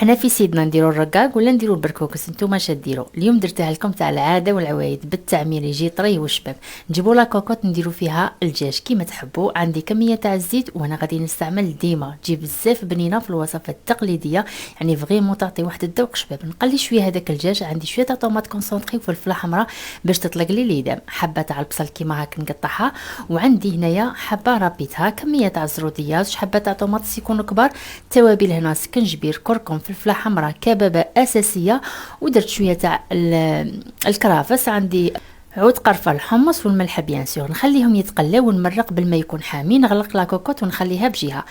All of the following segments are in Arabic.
حنا في سيدنا نديرو الرقاق ولا نديرو البركوكس، نتوما اش ديروا. اليوم درتها لكم تاع العاده والعوايد بالتعمير، يجي طري وشباب. نجيبوا لا كوكوط نديرو فيها الدجاج كيما تحبوا. عندي كميه تاع الزيت وانا غادي نستعمل ديما، تجي بزاف بنينه في الوصفه التقليديه، يعني فريمون تعطي واحد الذوق شباب. نقلي شويه هذاك الدجاج، عندي شويه تاع طوماط كونسونطري وفلفله حمراء باش تطلق لي ليدام، حبه تاع البصل كيما هاك نقطعها، وعندي هنايا حبه رابيتها، كميه تاع الزروديات، حبه تاع طوماط يكونوا كبار، توابل هنا سكنجبير كركم فلفله حمراء كبابه اساسيه، ودرت شويه تاع الكرافس، عندي عود قرفه الحمص والملح بيان سور. نخليهم يتقلاو ونمرق بالما يكون حامي، نغلق لاكوكوت ونخليها بجهه.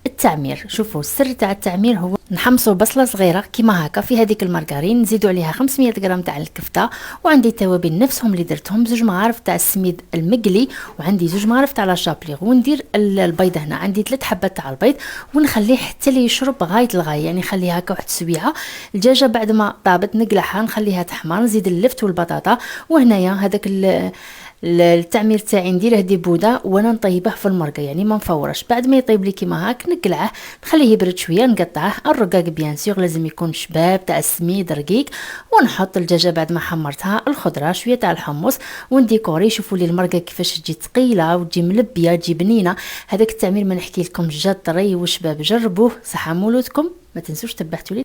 التعمير، شوفوا السر تاع التعمير هو نحمصوا بصله صغيره كيما هكا في هذيك المارغرين، نزيدوا عليها 500 غرام تاع الكفته، وعندي توابل نفسهم اللي درتهم، زوج معارف تاع السميد المقلي، وعندي زوج معارف تاع لا شابليغ، وندير البيض هنا عندي 3 حبات تاع البيض، ونخليه حتى لي يشرب غايه الغايه، يعني نخليها هكا واحد السويعه. الدجاجه بعد ما طابت نقلعها نخليها تحمر، نزيد اللفت والبطاطا. وهنايا هذاك التعمير تاعي نديره دي بوده وانا نطيبه في المرقه، يعني ما نفورش. بعد ما يطيب لي كيما هاك نقلعه نخليه يبرد شويه، نقطعه. الرقاق بيان سور لازم يكون شباب تاع السميد رقيق، ونحط الدجاجه بعد ما حمرتها، الخضره شويه تاع الحمص، ونديكوري. شوفوا لي المرقه كيفاش تجي ثقيله وتجي ملبيه تجي بنينه. هذاك التعمير ما نحكي لكم جد طري وشباب، جربوه صحه مولودكم. ما تنسوش تبعتوا لي